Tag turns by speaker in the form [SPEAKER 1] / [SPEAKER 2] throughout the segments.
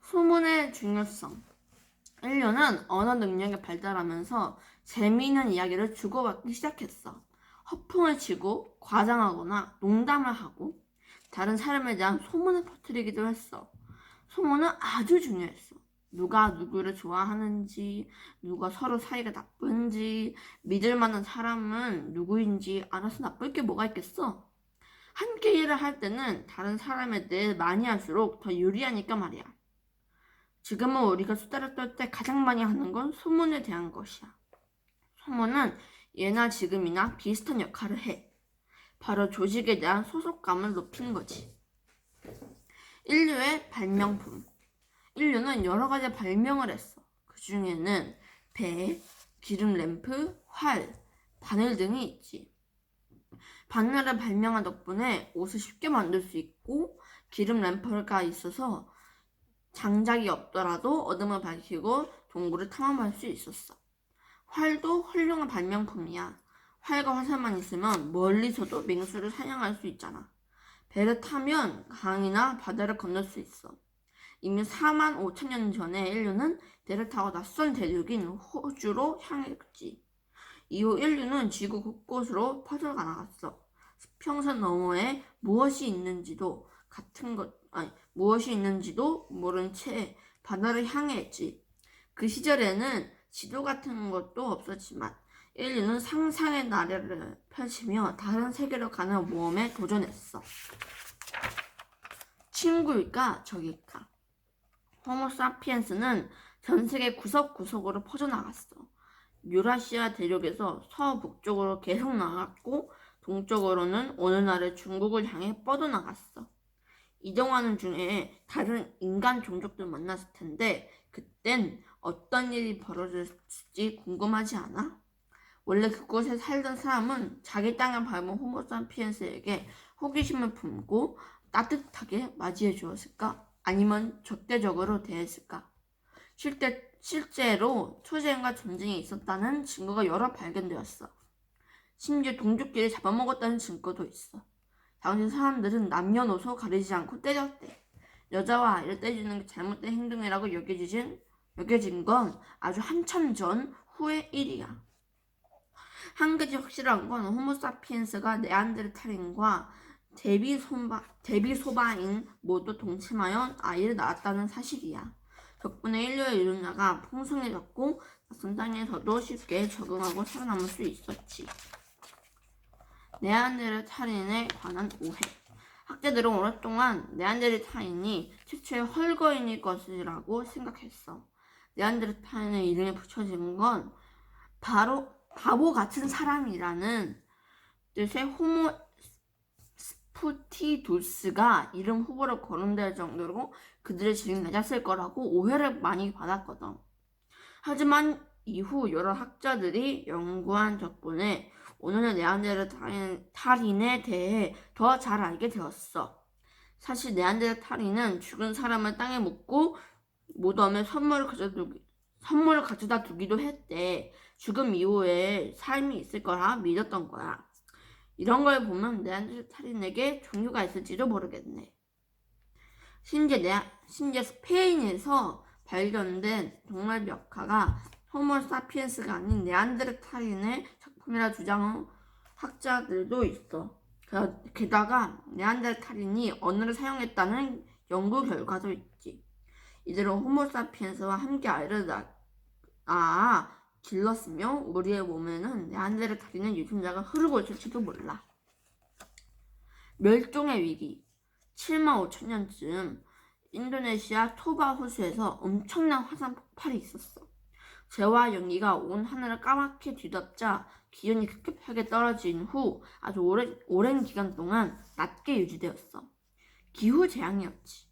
[SPEAKER 1] 소문의 중요성. 인류는 언어 능력이 발달하면서 재미있는 이야기를 주고받기 시작했어. 허풍을 치고 과장하거나 농담을 하고 다른 사람에 대한 소문을 퍼뜨리기도 했어. 소문은 아주 중요했어. 누가 누구를 좋아하는지, 누가 서로 사이가 나쁜지, 믿을 만한 사람은 누구인지 알아서 나쁠 게 뭐가 있겠어? 함께 일을 할 때는 다른 사람에 대해 많이 할수록 더 유리하니까 말이야. 지금은 우리가 수다를 떨 때 가장 많이 하는 건 소문에 대한 것이야. 소문은 예나 지금이나 비슷한 역할을 해. 바로 조직에 대한 소속감을 높이는 거지. 인류의 발명품. 인류는 여러 가지 발명을 했어. 그 중에는 배, 기름 램프, 활, 바늘 등이 있지. 바늘을 발명한 덕분에 옷을 쉽게 만들 수 있고 기름 램프가 있어서 장작이 없더라도 어둠을 밝히고 동굴을 탐험할 수 있었어. 활도 훌륭한 발명품이야. 활과 화살만 있으면 멀리서도 맹수를 사냥할 수 있잖아. 배를 타면 강이나 바다를 건널 수 있어. 이미 4만 5천 년 전에 인류는 배를 타고 낯선 대륙인 호주로 향했지. 이후 인류는 지구 곳곳으로 퍼져가 나갔어. 수평선 너머에 무엇이 있는지도 모른 채 바다를 향해 했지. 그 시절에는 지도 같은 것도 없었지만 인류는 상상의 나래를 펼치며 다른 세계로 가는 모험에 도전했어. 친구일까 적일까? 호모사피엔스는 전 세계 구석구석으로 퍼져나갔어. 유라시아 대륙에서 서북쪽으로 계속 나갔고 동쪽으로는 오늘날의 중국을 향해 뻗어나갔어. 이동하는 중에 다른 인간 종족들 만났을 텐데 그땐 어떤 일이 벌어졌을지 궁금하지 않아? 원래 그곳에 살던 사람은 자기 땅을 밟은 호모사피엔스에게 호기심을 품고 따뜻하게 맞이해 주었을까? 아니면 적대적으로 대했을까? 실제로 투쟁과 전쟁이 있었다는 증거가 여러 발견되었어. 심지어 동족끼리 잡아먹었다는 증거도 있어. 당시 사람들은 남녀노소 가리지 않고 때렸대. 여자와 아이를 때리는 게 잘못된 행동이라고 여겨진 건 아주 한참 전 후의 일이야. 한 가지 확실한 건 호모사피엔스가 네안데르탈인과 데비소바인 모두 동침하여 아이를 낳았다는 사실이야. 덕분에 인류의 유전자가 풍성해졌고 낯선 땅에서도 쉽게 적응하고 살아남을 수 있었지. 네안데르탈인에 관한 오해. 학자들은 오랫동안 네안데르탈인이 최초의 헐거인일 것이라고 생각했어. 네안데르탈인의 이름이 붙여진 건 바로 바보 같은 사람이라는 뜻의 호모 스푸티두스가 이름 후보로 거론될 정도로 그들의 질이 낮았을 거라고 오해를 많이 받았거든. 하지만 이후 여러 학자들이 연구한 덕분에 오늘의 네안데르탈인에 대해 더 잘 알게 되었어. 사실 네안데르탈인은 죽은 사람을 땅에 묻고 무덤에 선물을 가져다 두기도 했대. 죽음 이후에 삶이 있을 거라 믿었던 거야. 이런 걸 보면 네안데르탈인에게 종교가 있을지도 모르겠네. 심지어 스페인에서 발견된 동물 벽화가 호모사피엔스가 아닌 네안데르탈인의 작품이라 주장한 학자들도 있어. 게다가 네안데르탈인이 언어를 사용했다는 연구 결과도 있지. 이대로 호모사피엔스와 함께 아이를 길렀으며 우리의 몸에는 네안데르탈인의 유전자가 흐르고 있을지도 몰라. 멸종의 위기. 7만 5천 년쯤 인도네시아 토바 호수에서 엄청난 화산 폭발이 있었어. 재와 연기가 온 하늘을 까맣게 뒤덮자 기온이 급격하게 떨어진 후 아주 오랜 기간 동안 낮게 유지되었어. 기후재앙이었지.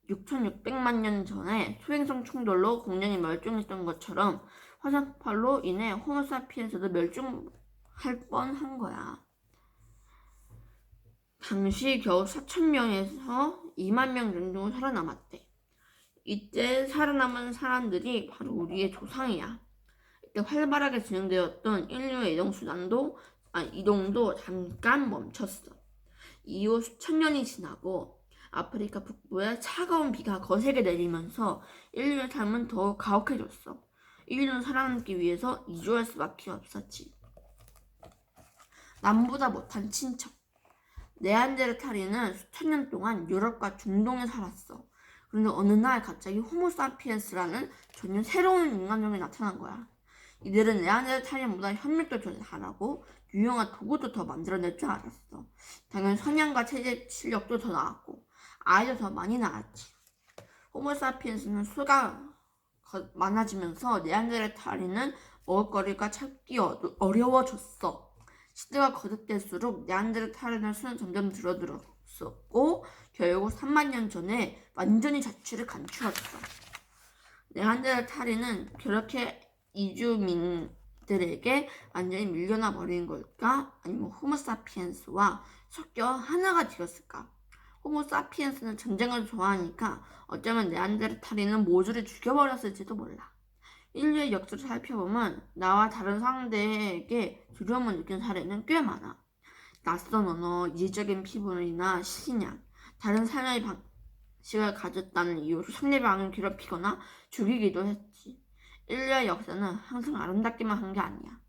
[SPEAKER 1] 6,600만 년 전에 소행성 충돌로 공룡이 멸종했던 것처럼 화산 폭발로 인해 호모사피엔스도 멸종할 뻔한 거야. 당시 겨우 4,000명에서 2만 명 정도 살아남았대. 이때 살아남은 사람들이 바로 우리의 조상이야. 이때 활발하게 진행되었던 인류의 이동도 잠깐 멈췄어. 이후 수천 년이 지나고 아프리카 북부에 차가운 비가 거세게 내리면서 인류의 삶은 더욱 가혹해졌어. 인류는 살아남기 위해서 이주할 수밖에 없었지. 남보다 못한 친척. 네안데르탈인은 수천 년 동안 유럽과 중동에 살았어. 그런데 어느 날 갑자기 호모사피엔스라는 전혀 새로운 인간종이 나타난 거야. 이들은 네안데르탈인보다 현미도 더 잘하고 유용한 도구도 더 만들어낼 줄 알았어. 당연히 선양과 체제 실력도 더 나았고 아이도 더 많이 낳았지. 호모사피엔스는 수가 많아지면서 네안데르탈인은 먹을거리가 찾기 어려워졌어. 시대가 거듭될수록 네안데르탈인의 수는 점점 줄어들었었고 결국 3만 년 전에 완전히 자취를 감추었어. 네안데르탈인은 그렇게 이주민들에게 완전히 밀려나 버린 걸까? 아니면 호모사피엔스와 섞여 하나가 되었을까? 호모사피엔스는 전쟁을 좋아하니까 어쩌면 네안데르탈인은 모두를 죽여버렸을지도 몰라. 인류의 역사를 살펴보면 나와 다른 상대에게 두려움을 느낀 사례는 꽤 많아. 낯선 언어, 이질적인 피부나 식이냐, 다른 삶의 방식을 가졌다는 이유로 상대방을 괴롭히거나 죽이기도 했지. 인류의 역사는 항상 아름답기만 한 게 아니야.